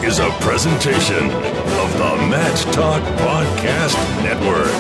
is a presentation of the Match Talk Podcast Network.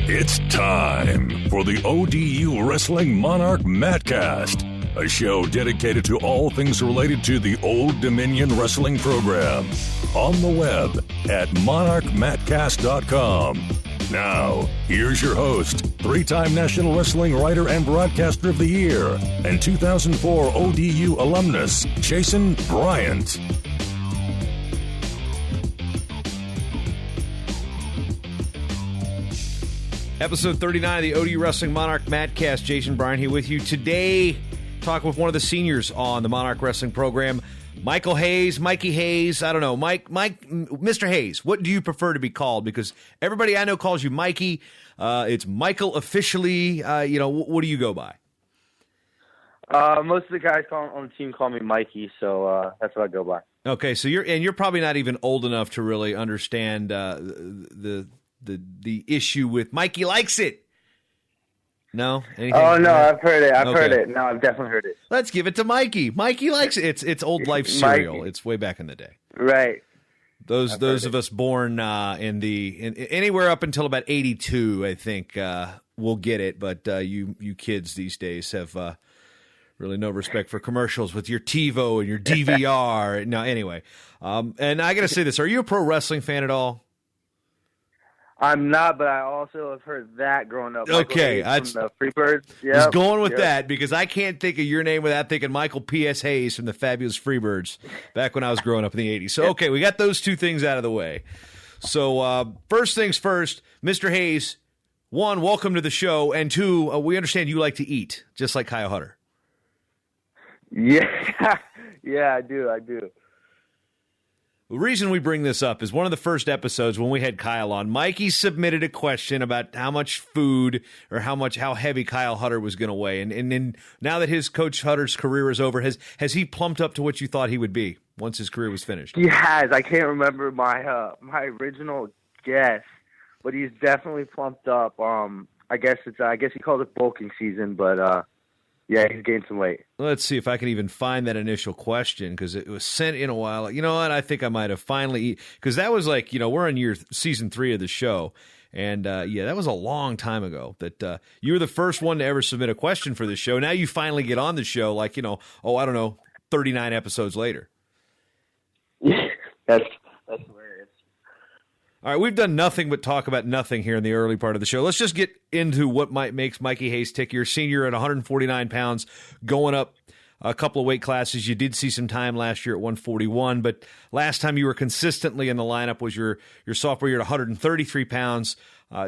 It's time for the ODU Wrestling Monarch Matcast, a show dedicated to all things related to the Old Dominion Wrestling program. On the web at monarchmatcast.com. Now, here's your host, three-time National Wrestling Writer and Broadcaster of the Year, and 2004 ODU alumnus, Jason Bryant. Episode 39 of the ODU Wrestling Monarch Matcast. Jason Bryant here with you. Today, talking with one of the seniors on the Monarch Wrestling program, Mikey Hayes. I don't know. Mr. Hayes, what do you prefer to be called? Because everybody I know calls you Mikey. It's Michael officially. What do you go by? Most of the guys on the team call me Mikey, so that's what I go by. Okay, so you're probably not even old enough to really understand the issue with Mikey likes it. No? Anything? Oh, no, I've heard it. I've heard it. No, I've definitely heard it. Let's give it to Mikey. Mikey likes it. It's old life cereal. It's way back in the day. Right. Those of us born in anywhere up until about 82, I think, will get it. But you kids these days have really no respect for commercials with your TiVo and your DVR. No, anyway. And I got to say this. Are you a pro wrestling fan at all? I'm not, but I also have heard that growing up. Okay. From the Freebirds. Yep. Just going with that because I can't think of your name without thinking Michael P.S. Hayes from the Fabulous Freebirds back when I was growing up in the 80s. So, okay, we got those two things out of the way. So, first things first, Mr. Hayes, one, welcome to the show, and two, we understand you like to eat, just like Kyle Hutter. Yeah, yeah, I do. The reason we bring this up is one of the first episodes when we had Kyle on, Mikey submitted a question about how much food or how heavy Kyle Hutter was going to weigh. And then now that his Coach Hutter's career is over, has he plumped up to what you thought he would be once his career was finished? He has. I can't remember my original guess, but he's definitely plumped up. I guess he calls it bulking season, but yeah, he's gained some weight. Let's see if I can even find that initial question because it was sent in a while. You know what? I think I might have finally – because that was like, we're on season 3 of the show. And, that was a long time ago that you were the first one to ever submit a question for this show. Now you finally get on the show like, 39 episodes later. That's hilarious. All right, we've done nothing but talk about nothing here in the early part of the show. Let's just get into what makes Mikey Hayes tick. You're a senior at 149 pounds, going up a couple of weight classes. You did see some time last year at 141, but last time you were consistently in the lineup was your sophomore year at 133 pounds.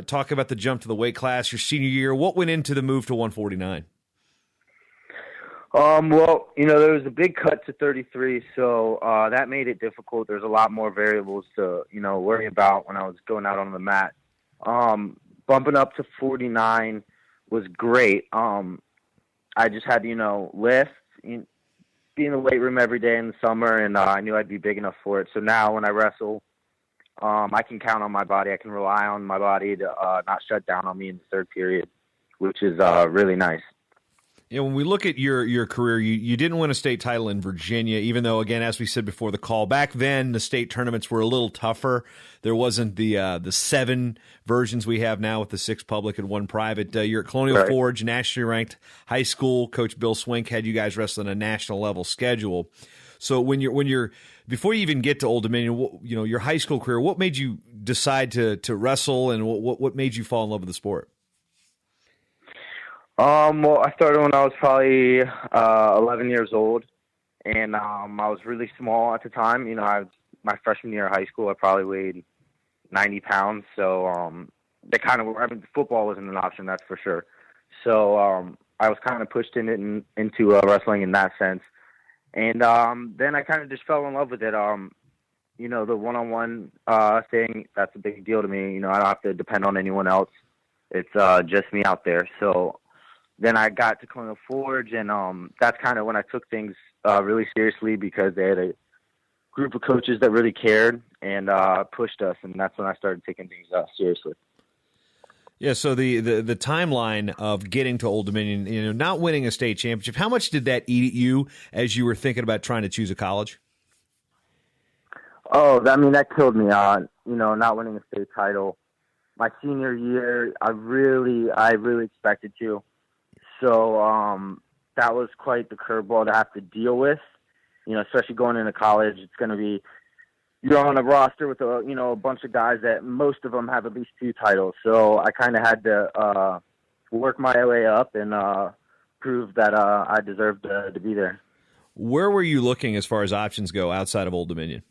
Talk about the jump to the weight class your senior year. What went into the move to 149? Well, there was a big cut to 33, so that made it difficult. There's a lot more variables to, worry about when I was going out on the mat. Bumping up to 49 was great. I just had to, lift, be in the weight room every day in the summer, and I knew I'd be big enough for it. So now when I wrestle, I can count on my body. I can rely on my body to not shut down on me in the third period, which is really nice. When we look at your career, you didn't win a state title in Virginia, even though, again, as we said before the call, back then the state tournaments were a little tougher. There wasn't the 7 versions we have now with the 6 public and 1 private. You're at Colonial Forge, nationally ranked high school. Coach Bill Swink had you guys wrestling a national level schedule. So before you even get to Old Dominion, your high school career, what made you decide to wrestle, and what made you fall in love with the sport? Well, I started when I was probably 11 years old, and I was really small at the time. My freshman year of high school, I probably weighed 90 pounds, so they kind of football wasn't an option, that's for sure. So I was kind of pushed into wrestling in that sense. And then I kind of just fell in love with it. The one-on-one thing, that's a big deal to me. I don't have to depend on anyone else. It's just me out there. So then I got to Colonial Forge, and that's kind of when I took things really seriously because they had group of coaches that really cared and pushed us, and that's when I started taking things seriously. Yeah, so the timeline of getting to Old Dominion, not winning a state championship, how much did that eat at you as you were thinking about trying to choose a college? Oh, I mean, that killed me. Not winning a state title. My senior year, I really expected to. So that was quite the curveball to have to deal with. Especially going into college, it's going to be, you're on a roster with a bunch of guys that most of them have at least 2 titles. So I kind of had to work my way up and prove that I deserved to be there. Where were you looking as far as options go outside of Old Dominion?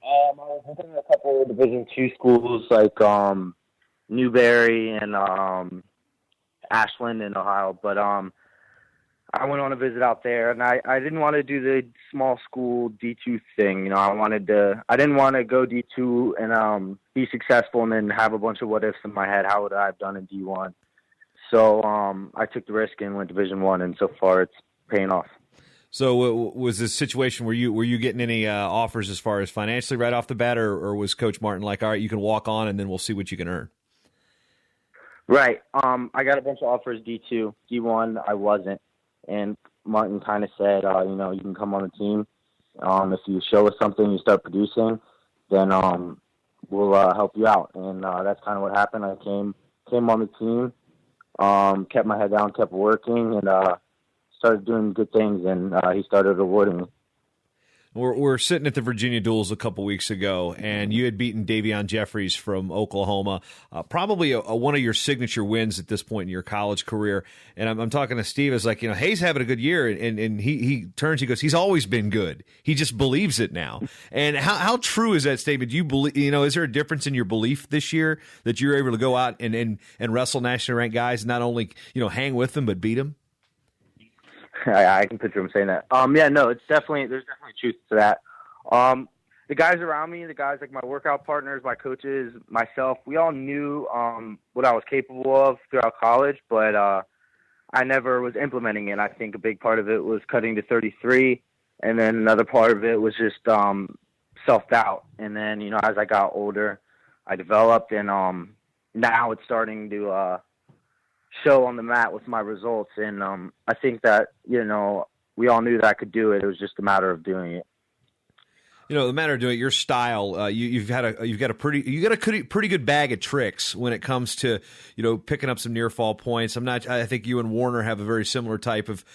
I was looking at a couple of Division II schools like Newberry and Ashland in Ohio, but I went on a visit out there, and I didn't want to do the small school D2 thing. I didn't want to go D2 and be successful and then have a bunch of what ifs in my head. How would I have done in D1? So I took the risk and went Division I, and so far it's paying off. So was this situation were you getting any offers as far as financially right off the bat, or was Coach Martin like, all right, you can walk on and then we'll see what you can earn? Right. I got a bunch of offers D2. D1 I wasn't. And Martin kind of said, you can come on the team. If you show us something, you start producing, then we'll help you out. And that's kind of what happened. I came on the team, kept my head down, kept working, and started doing good things, and he started rewarding me. We're sitting at the Virginia Duels a couple weeks ago, and you had beaten Davion Jeffries from Oklahoma, probably one of your signature wins at this point in your college career. And I'm talking to Steve, as like, Hayes having a good year, and he turns, he goes, he's always been good. He just believes it now. And how true is that statement? Do you believe, is there a difference in your belief this year that you're able to go out and wrestle nationally ranked guys, not only, hang with them, but beat them? I can picture him saying that. There's definitely truth to that. The guys around me, the guys like my workout partners, my coaches, myself, we all knew what I was capable of throughout college, but I never was implementing it. I think a big part of it was cutting to 33, and then another part of it was just self-doubt. And then, as I got older, I developed, and now it's starting to show on the mat with my results, and I think that we all knew that I could do it. It was just a matter of doing it. The matter of doing it, your style, you've got a pretty good bag of tricks when it comes to picking up some near fall points. I think you and Warner have a very similar type of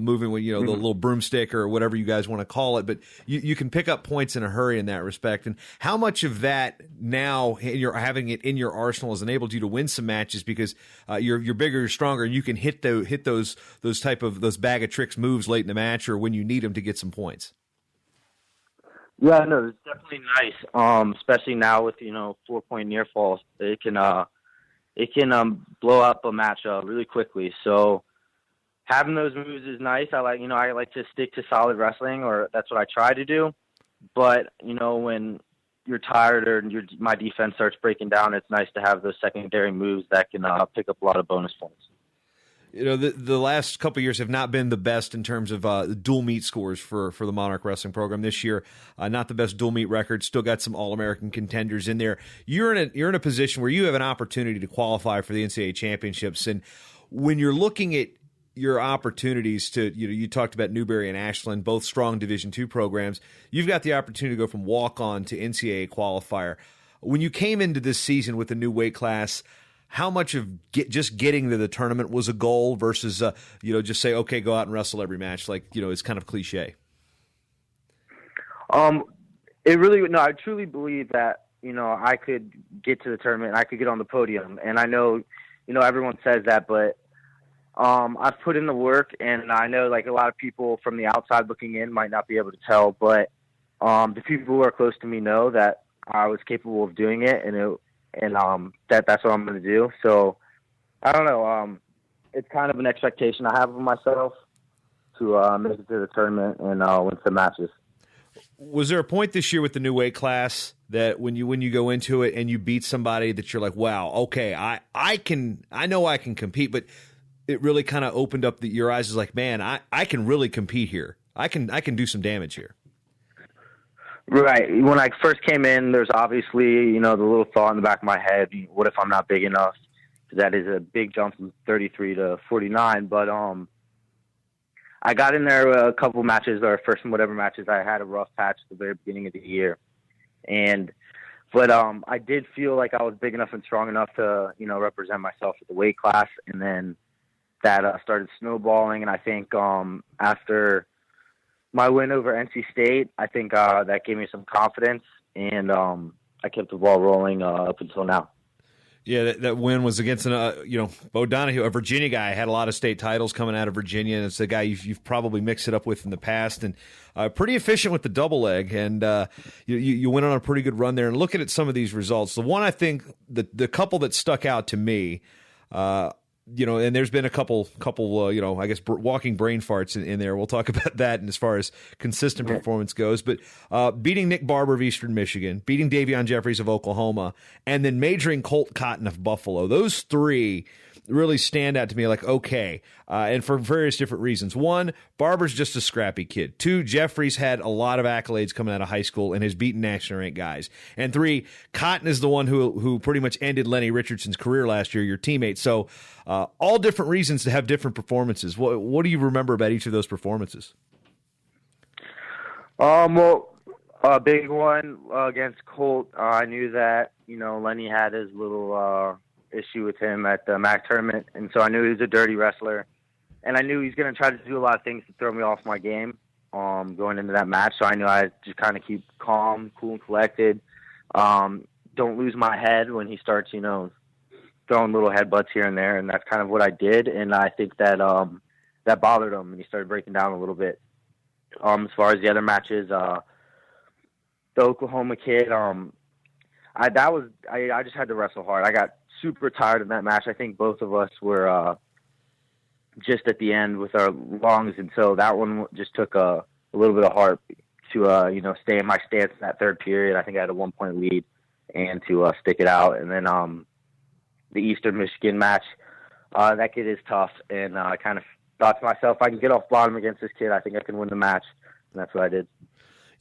moving with the little broomstick or whatever you guys want to call it, but you can pick up points in a hurry in that respect. And how much of that now you're having it in your arsenal has enabled you to win some matches because you're bigger, you're stronger, and you can hit those bag of tricks moves late in the match or when you need them to get some points. Yeah, no, it's definitely nice. Especially now with 4-point near falls, it can blow up a match really quickly. So having those moves is nice. I like to stick to solid wrestling, or that's what I try to do. But when you're tired or my defense starts breaking down, it's nice to have those secondary moves that can pick up a lot of bonus points. The last couple of years have not been the best in terms of dual meet scores for the Monarch Wrestling program. This year, not the best dual meet record. Still got some All-American contenders in there. You're in a position where you have an opportunity to qualify for the NCAA championships. And when you're looking at your opportunities to, you talked about Newberry and Ashland, both strong Division II programs. You've got the opportunity to go from walk-on to NCAA qualifier. When you came into this season with the new weight class, how much of just getting to the tournament was a goal versus, just say, okay, go out and wrestle every match? Like, it's kind of cliche. I truly believe that, I could get to the tournament. I could get on the podium. And I know, everyone says that, but I've put in the work, and I know like a lot of people from the outside looking in might not be able to tell, but the people who are close to me know that I was capable of doing it, and that's what I'm going to do. So I don't know. It's kind of an expectation I have of myself to make it to the tournament and win some matches. Was there a point this year with the new weight class that when you go into it and you beat somebody that you're like, wow, okay, I know I can compete, but it really kind of opened up your eyes as like, man, I can really compete here. I can do some damage here. Right. When I first came in, there's obviously, the little thought in the back of my head, what if I'm not big enough? 'Cause that is a big jump from 33 to 49. But I got in there a couple matches, or first and whatever matches. I had a rough patch at the very beginning of the year. But I did feel like I was big enough and strong enough to, represent myself at the weight class. And then that started snowballing. And I think after my win over NC State, I think that gave me some confidence, and I kept the ball rolling up until now. Yeah, that win was against Bo Donahue, a Virginia guy. Had a lot of state titles coming out of Virginia, and it's a guy you've probably mixed it up with in the past, and pretty efficient with the double leg, and you went on a pretty good run there. And looking at some of these results, the one I think the couple that stuck out to me, and there's been a couple, I guess walking brain farts in there. We'll talk about that, and as far as consistent performance goes. But beating Nick Barber of Eastern Michigan, beating Davion Jeffries of Oklahoma, and then majoring Colt Cotton of Buffalo. Those three really stand out to me like, okay, and for various different reasons. One, Barber's just a scrappy kid. Two, Jeffries had a lot of accolades coming out of high school and has beaten national ranked guys. And three, Cotton is the one who pretty much ended Lenny Richardson's career last year, your teammate. So all different reasons to have different performances. What do you remember about each of those performances? Well, a big one against Colt. I knew that, Lenny had his little issue with him at the MAC tournament, and so I knew he was a dirty wrestler, and I knew he was going to try to do a lot of things to throw me off my game going into that match. So I knew I'd just kind of keep calm, cool, and collected. Don't lose my head when he starts, throwing little headbutts here and there, and that's kind of what I did. And I think that that bothered him, and he started breaking down a little bit. As far as the other matches, the Oklahoma kid, I just had to wrestle hard. I got super tired of that match. I think both of us were just at the end with our lungs, and so that one just took a little bit of heart to stay in my stance in that third period. I think I had a 1-point lead, and to stick it out. And then the Eastern Michigan match, that kid is tough, and I kind of thought to myself, if I can get off bottom against this kid, I think I can win the match, and that's what I did.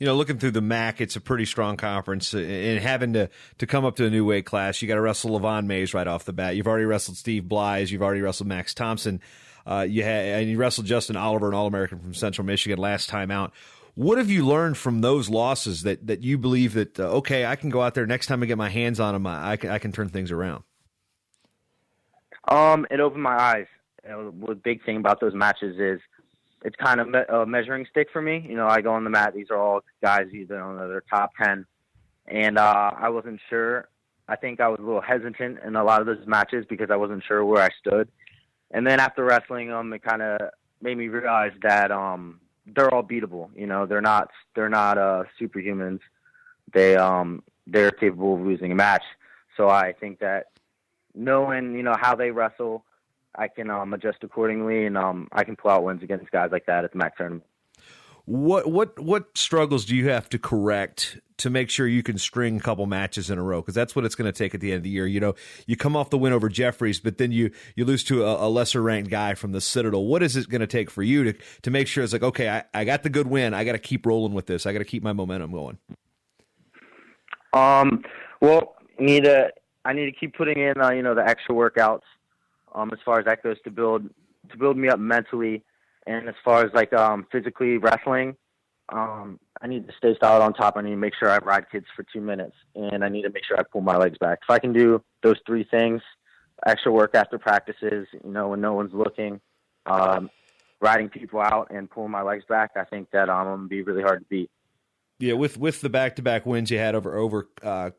Looking through the MAC, it's a pretty strong conference, and having to come up to a new weight class, you got to wrestle Levon Mays right off the bat. You've already wrestled Steve Blyes, you've already wrestled Max Thompson, and you wrestled Justin Oliver, an All-American from Central Michigan, last time out. What have you learned from those losses that you believe that okay, I can go out there next time I get my hands on them, I can turn things around? It opened my eyes. The big thing about those matches is it's kind of a measuring stick for me. I go on the mat. These are all guys either on their top 10. And I wasn't sure. I think I was a little hesitant in a lot of those matches because I wasn't sure where I stood. And then after wrestling them, it kind of made me realize that they're all beatable. They're not superhumans. They're capable of losing a match. So I think that knowing, how they wrestle, I can adjust accordingly, and I can pull out wins against guys like that at the MAC tournament. What struggles do you have to correct to make sure you can string a couple matches in a row? Because that's what it's going to take at the end of the year. You come off the win over Jeffries, but then you lose to a lesser ranked guy from the Citadel. What is it going to take for you to make sure it's like, okay, I got the good win. I got to keep rolling with this. I got to keep my momentum going. Well, I need to keep putting in the extra workouts. As far as that goes, to build me up mentally, and as far as physically wrestling, I need to stay solid on top. I need to make sure I ride kids for 2 minutes, and I need to make sure I pull my legs back. If I can do those three things, extra work after practices, when no one's looking, riding people out and pulling my legs back, I think that I'm going to be really hard to beat. Yeah, with the back-to-back wins you had over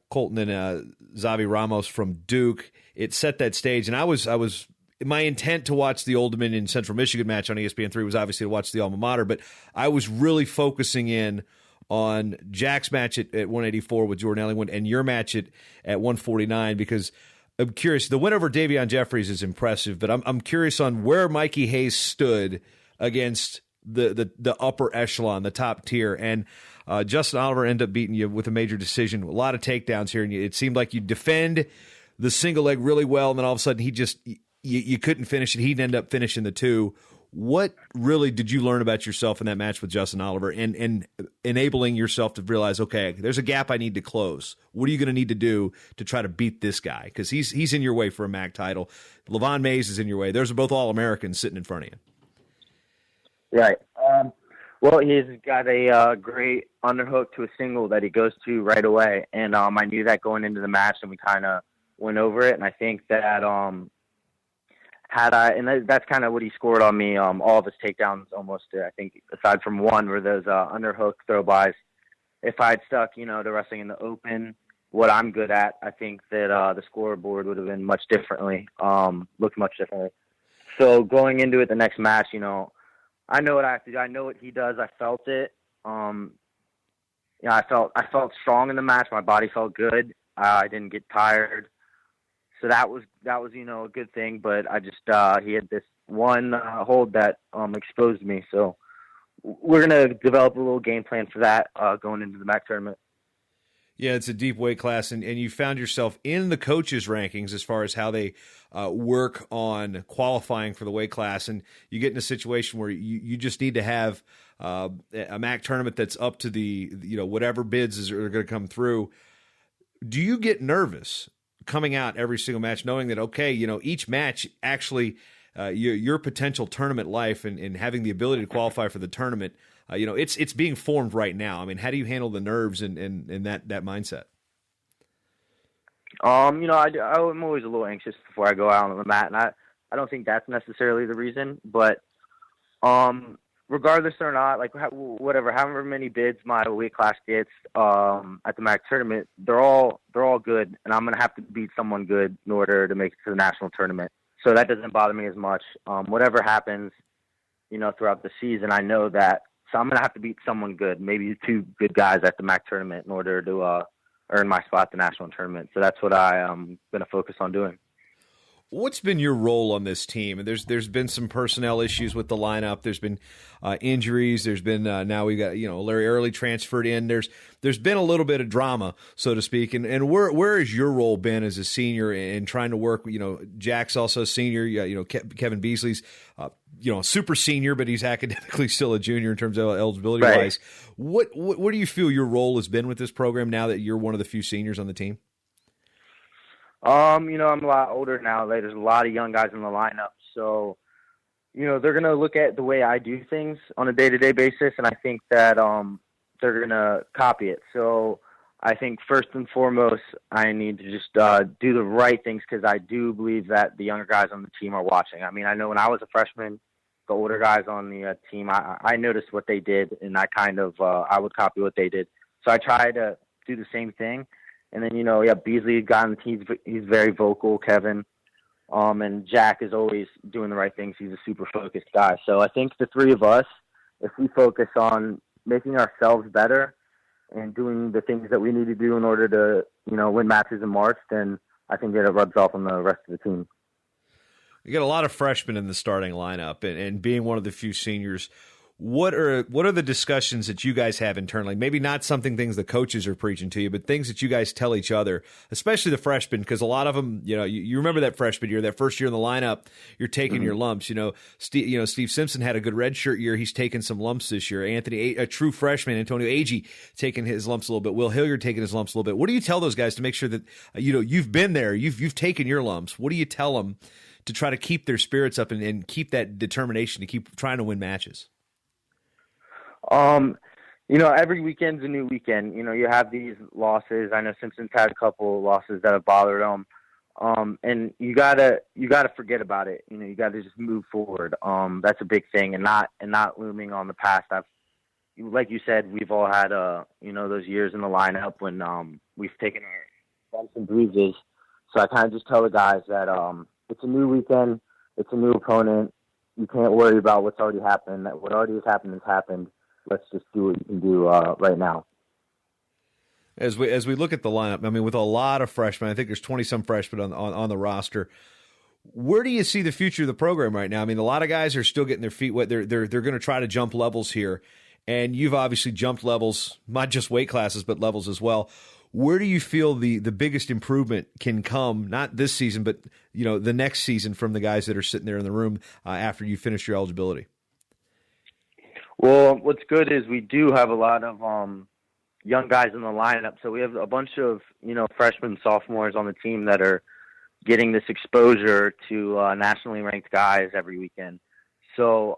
Colton and Xavi Ramos from Duke, it set that stage. And I was my intent to watch the Old Dominion Central Michigan match on ESPN3 was obviously to watch the alma mater, but I was really focusing in on Jack's match at 184 with Jordan Ellingwood and your match at 149 because I'm curious. The win over Davion Jeffries is impressive, but I'm curious on where Mikey Hayes stood against the upper echelon, the top tier, and Justin Oliver ended up beating you with a major decision, a lot of takedowns here, and it seemed like you defend the single leg really well, and then all of a sudden he just you couldn't finish it. He'd end up finishing the two. What really did you learn about yourself in that match with Justin Oliver and enabling yourself to realize, okay, there's a gap I need to close? What are you going to need to do to try to beat this guy? Because he's in your way for a MAC title. Levon Mays is in your way. Those are both All-Americans sitting in front of you. Right. Well, he's got a great underhook to a single that he goes to right away. And I knew that going into the match, and we kind of went over it. And I think that that's kind of what he scored on me. All of his takedowns almost, I think, aside from one, were those underhook throw-bys. If I had stuck, to wrestling in the open, what I'm good at, I think that the scoreboard would have been much differently, looked much differently. So going into it the next match, I know what I have to do. I know what he does. I felt it. I felt strong in the match. My body felt good. I didn't get tired. So that was a good thing. But I just he had this one hold that exposed me. So we're gonna develop a little game plan for that going into the MAC tournament. Yeah, it's a deep weight class, and you found yourself in the coaches' rankings as far as how they work on qualifying for the weight class, and you get in a situation where you just need to have a MAC tournament that's up to the whatever bids are going to come through. Do you get nervous coming out every single match, knowing that each match actually your potential tournament life and having the ability to qualify for the tournament? It's being formed right now. I mean, how do you handle the nerves and that mindset? I'm always a little anxious before I go out on the mat, and I don't think that's necessarily the reason. But regardless or not, like however many bids my weight class gets at the MAC tournament, they're all good, and I'm gonna have to beat someone good in order to make it to the national tournament. So that doesn't bother me as much. Whatever happens, throughout the season, I know that. So I'm going to have to beat someone good, maybe two good guys at the MAC tournament in order to earn my spot at the national tournament. So that's what I'm going to focus on doing. What's been your role on this team? And there's been some personnel issues with the lineup. There's been injuries. There's been now we got Larry Early transferred in. There's been a little bit of drama, so to speak. And where has your role been as a senior in trying to work? Jack's also a senior. Kevin Beasley's super senior, but he's academically still a junior in terms of eligibility wise. Right. What do you feel your role has been with this program now that you're one of the few seniors on the team? I'm a lot older now. There's a lot of young guys in the lineup. So, they're going to look at the way I do things on a day-to-day basis, and I think that they're going to copy it. So I think first and foremost, I need to just do the right things because I do believe that the younger guys on the team are watching. I mean, I know when I was a freshman, the older guys on the team, I noticed what they did, and I kind of I would copy what they did. So I try to do the same thing. And then, Beasley he's very vocal, Kevin. And Jack is always doing the right things. He's a super focused guy. So I think the three of us, if we focus on making ourselves better and doing the things that we need to do in order to, win matches in March, then I think that it rubs off on the rest of the team. You got a lot of freshmen in the starting lineup, and being one of the few seniors, what are the discussions that you guys have internally? Maybe not things the coaches are preaching to you, but things that you guys tell each other, especially the freshmen, because a lot of them, you remember that freshman year, that first year in the lineup, you're taking your lumps. Steve Simpson had a good redshirt year. He's taken some lumps this year. Anthony, a true freshman, Antonio Agee, taking his lumps a little bit. Will Hilliard taking his lumps a little bit. What do you tell those guys to make sure that you've been there, you've taken your lumps? What do you tell them to try to keep their spirits up and keep that determination to keep trying to win matches? Every weekend's a new weekend. You have these losses. I know Simpson's had a couple losses that have bothered him. And you gotta forget about it. You gotta just move forward. That's a big thing, and not looming on the past. Like you said, we've all had those years in the lineup when we've taken our bumps and bruises. So I kind of just tell the guys that it's a new weekend, it's a new opponent. You can't worry about what's already happened. That what already has happened. Let's just do what you can do right now. As we look at the lineup, I mean, with a lot of freshmen, I think there's 20-some freshmen on the roster. Where do you see the future of the program right now? I mean, a lot of guys are still getting their feet wet. They're going to try to jump levels here, and you've obviously jumped levels, not just weight classes, but levels as well. Where do you feel the biggest improvement can come, not this season, but the next season from the guys that are sitting there in the room after you finish your eligibility? Well, what's good is we do have a lot of young guys in the lineup. So we have a bunch of, freshmen, sophomores on the team that are getting this exposure to nationally ranked guys every weekend. So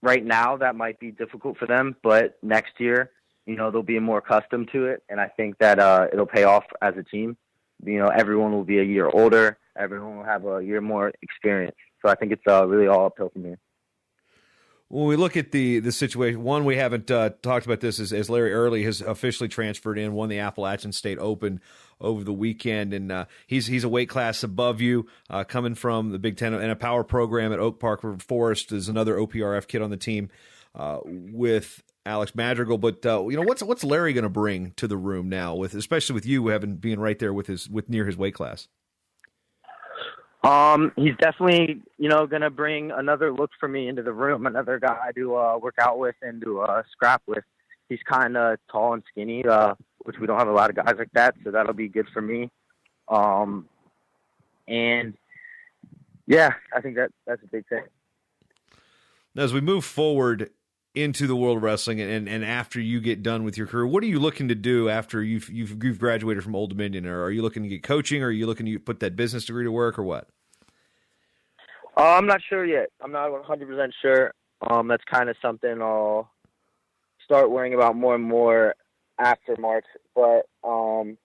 right now that might be difficult for them, but next year, they'll be more accustomed to it. And I think that it'll pay off as a team. Everyone will be a year older. Everyone will have a year more experience. So I think it's really all uphill from here. When we look at the situation, one, we haven't talked about this as Larry Early has officially transferred in, won the Appalachian State Open over the weekend, and he's a weight class above you, coming from the Big Ten and a power program at Oak Park Forest. There's another OPRF kid on the team with Alex Madrigal. But what's Larry going to bring to the room now, especially with you being right there with near his weight class? He's definitely, going to bring another look for me into the room, another guy to work out with and to scrap with. He's kind of tall and skinny, which we don't have a lot of guys like that, so that'll be good for me. And yeah, I think that's a big thing. Now, as we move forward into the world of wrestling and after you get done with your career, what are you looking to do after you've graduated from Old Dominion? Or are you looking to get coaching, or are you looking to put that business degree to work, or what? I'm not sure yet. I'm not 100% sure. That's kind of something I'll start worrying about more and more after March, but I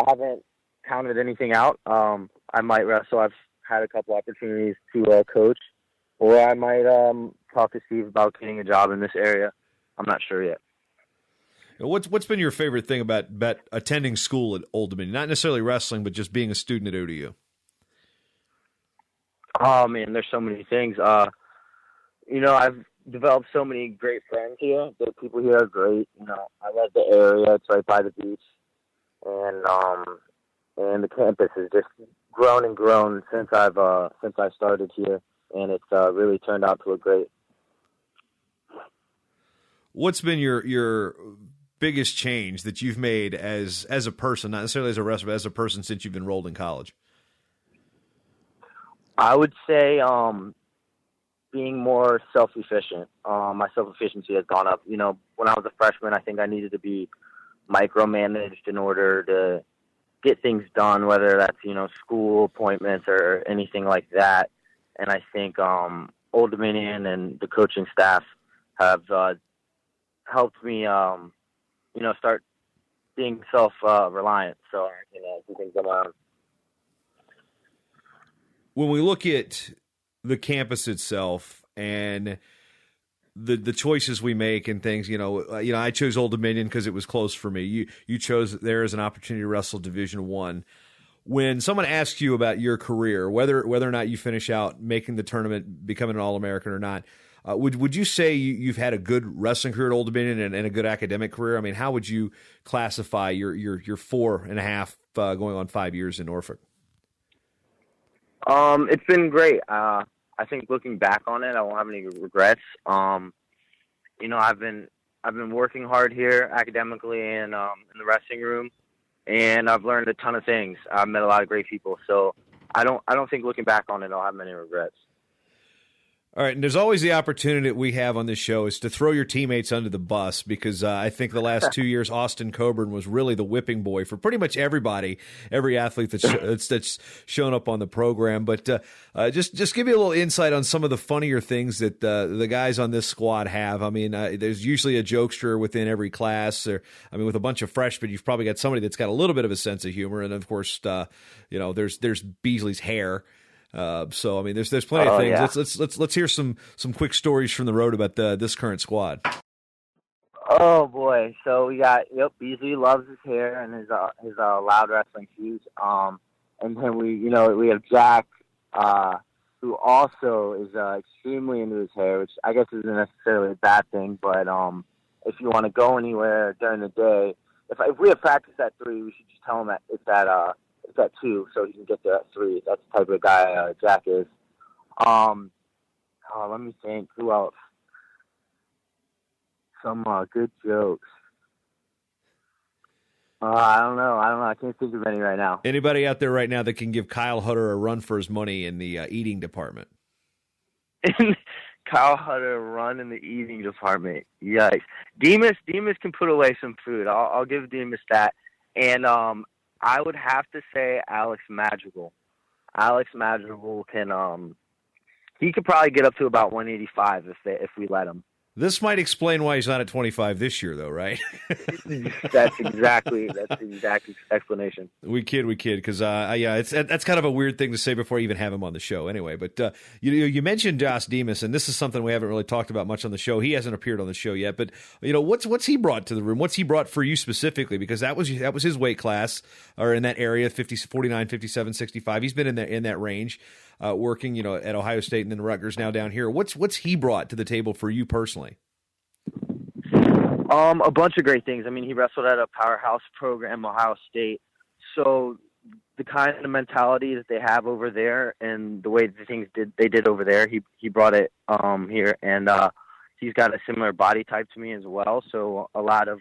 haven't counted anything out. I might wrestle. I've had a couple opportunities to coach, or I might talk to Steve about getting a job in this area. I'm not sure yet. What's been your favorite thing about attending school at Old Dominion? Not necessarily wrestling, but just being a student at ODU. Oh man, there's so many things. I've developed so many great friends here. The people here are great. I love the area. It's right by the beach, and the campus has just grown and grown since I started here, and it's really turned out to look great. What's been your biggest change that you've made as a person, not necessarily as a wrestler, but as a person since you've enrolled in college? I would say being more self-efficient. My self-efficiency has gone up. When I was a freshman, I think I needed to be micromanaged in order to get things done, whether that's, school appointments or anything like that. And I think Old Dominion and the coaching staff have helped me, start being self-reliant. So I can do things on my own. When we look at the campus itself and the choices we make and things, I chose Old Dominion because it was close for me. You chose there as an opportunity to wrestle Division I. When someone asks you about your career, whether or not you finish out making the tournament, becoming an All-American or not, would you say you've had a good wrestling career at Old Dominion and a good academic career? I mean, how would you classify your 4.5 going on 5 years in Norfolk? It's been great. I think looking back on it, I won't have any regrets. I've been working hard here academically and in the wrestling room, and I've learned a ton of things. I've met a lot of great people, so I don't think looking back on it, I'll have many regrets. All right, and there's always the opportunity that we have on this show is to throw your teammates under the bus, because I think the last 2 years, Austin Coburn was really the whipping boy for pretty much everybody, every athlete that's shown up on the program. But just give me a little insight on some of the funnier things that the guys on this squad have. I mean, there's usually a jokester within every class. With a bunch of freshmen, you've probably got somebody that's got a little bit of a sense of humor, and of course, there's Beasley's hair. There's plenty of things. Yeah. Let's hear some quick stories from the road about this current squad. Oh boy! So we got Beasley loves his hair and his loud wrestling shoes. And then we have Jack, who also is extremely into his hair, which I guess isn't necessarily a bad thing. But if you want to go anywhere during the day, if we have practice at 3, we should just tell him that it's at 2, so he can get there at 3. That's the type of guy Jack is. Let me think. Who else? Some good jokes. I don't know. I can't think of any right now. Anybody out there right now that can give Kyle Hutter a run for his money in the eating department? Kyle Hutter run in the eating department. Yikes. Demas can put away some food. I'll give Demas that. And I would have to say Alex Madrigal. Alex Madrigal can he could probably get up to about 185 if we let him. This might explain why he's not at 25 this year, though, right? That's exactly explanation. We kid, because that's kind of a weird thing to say before you even have him on the show, anyway. But you mentioned Josh Demas, and this is something we haven't really talked about much on the show. He hasn't appeared on the show yet, but what's he brought to the room? What's he brought for you specifically? Because that was his weight class, or in that area, 49, 57, 65. He's been in that range. Working, at Ohio State and then Rutgers, now down here. What's he brought to the table for you personally? A bunch of great things. I mean, he wrestled at a powerhouse program, Ohio State. So the kind of mentality that they have over there and the way the things they did over there, he brought it here, and he's got a similar body type to me as well. So a lot of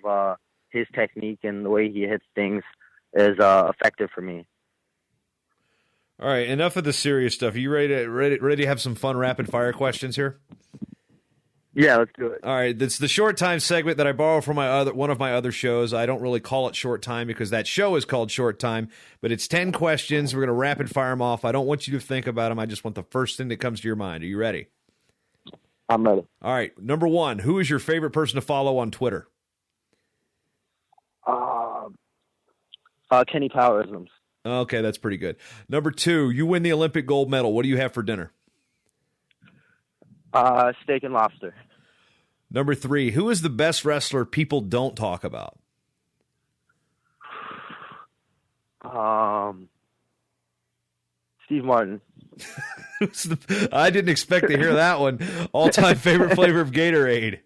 his technique and the way he hits things is effective for me. All right, enough of the serious stuff. Are you ready to have some fun rapid fire questions here? Yeah, let's do it. All right, it's the short time segment that I borrow from one of my other shows. I don't really call it short time because that show is called Short Time, but it's 10 questions. We're going to rapid fire them off. I don't want you to think about them. I just want the first thing that comes to your mind. Are you ready? I'm ready. All right, number 1, who is your favorite person to follow on Twitter? Kenny Powerisms. Okay, that's pretty good. Number 2, you win the Olympic gold medal. What do you have for dinner? Steak and lobster. Number 3, who is the best wrestler people don't talk about? Steve Martin. I didn't expect to hear that one. All-time favorite flavor of Gatorade?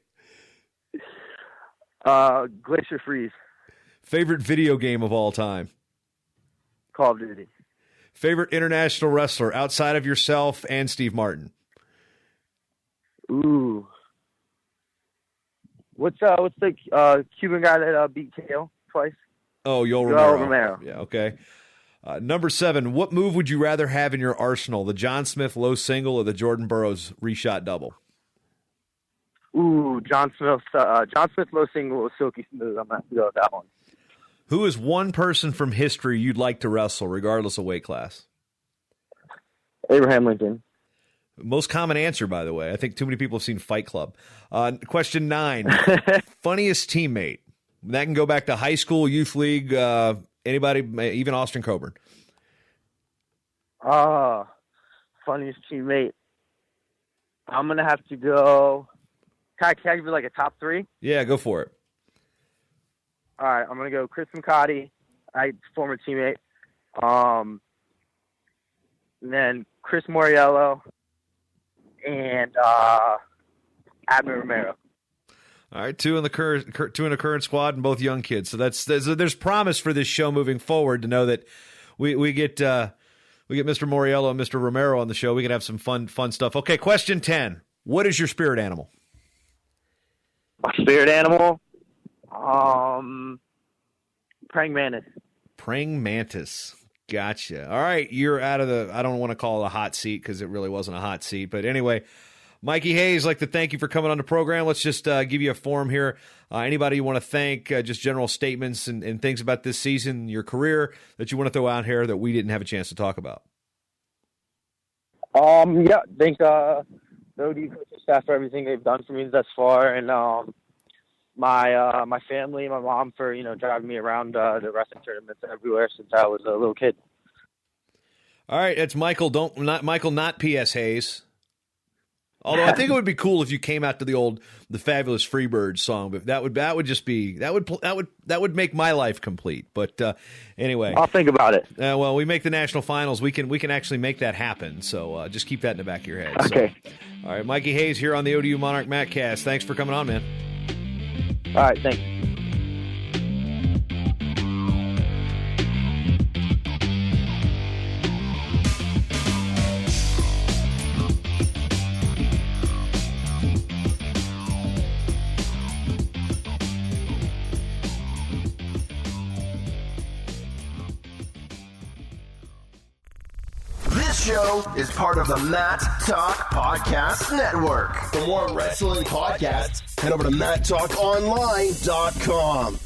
Glacier Freeze. Favorite video game of all time? Call of Duty. Favorite international wrestler outside of yourself and Steve Martin? Ooh. What's the Cuban guy that beat KO twice? Oh, Yoel Romero. Yeah, okay. Number 7, what move would you rather have in your arsenal, the John Smith low single or the Jordan Burroughs reshot double? Ooh, John Smith low single was silky smooth. I'm going to have to go with that one. Who is one person from history you'd like to wrestle, regardless of weight class? Abraham Lincoln. Most common answer, by the way. I think too many people have seen Fight Club. Question 9, funniest teammate. That can go back to high school, youth league, anybody, even Austin Coburn. Funniest teammate. I'm going to have to go. Can I give you like a top 3? Yeah, go for it. All right, I'm going to go Chris McCarty, former teammate. And then Chris Moriello and Abner Romero. All right, two in the current squad and both young kids. So there's promise for this show moving forward to know that we get Mr. Moriello and Mr. Romero on the show. We can have some fun stuff. Okay, question 10. What is your spirit animal? My spirit animal? Praying mantis. Praying mantis. Gotcha. All right, you're out of the, I don't want to call it a hot seat because it really wasn't a hot seat. But anyway, Mikey Hayes, I'd like to thank you for coming on the program. Let's just give you a forum here. Anybody you want to thank, just general statements and things about this season, your career that you want to throw out here that we didn't have a chance to talk about. Yeah, thank the ODU coaching staff for everything they've done for me thus far, and my family, my mom for driving me around the wrestling tournaments everywhere since I was a little kid. All right, it's Michael. Not P.S. Hayes. Although I think it would be cool if you came out to the Fabulous Freebirds song, but that would make my life complete. But anyway, I'll think about it. Well, we make the national finals. We can actually make that happen. So just keep that in the back of your head. Okay. So, all right, Mikey Hayes here on the ODU Monarch Mattcast. Thanks for coming on, man. All right, thanks. This show is part of the Matt Talk Podcast Network. For more wrestling podcasts, head over to MattTalkOnline.com.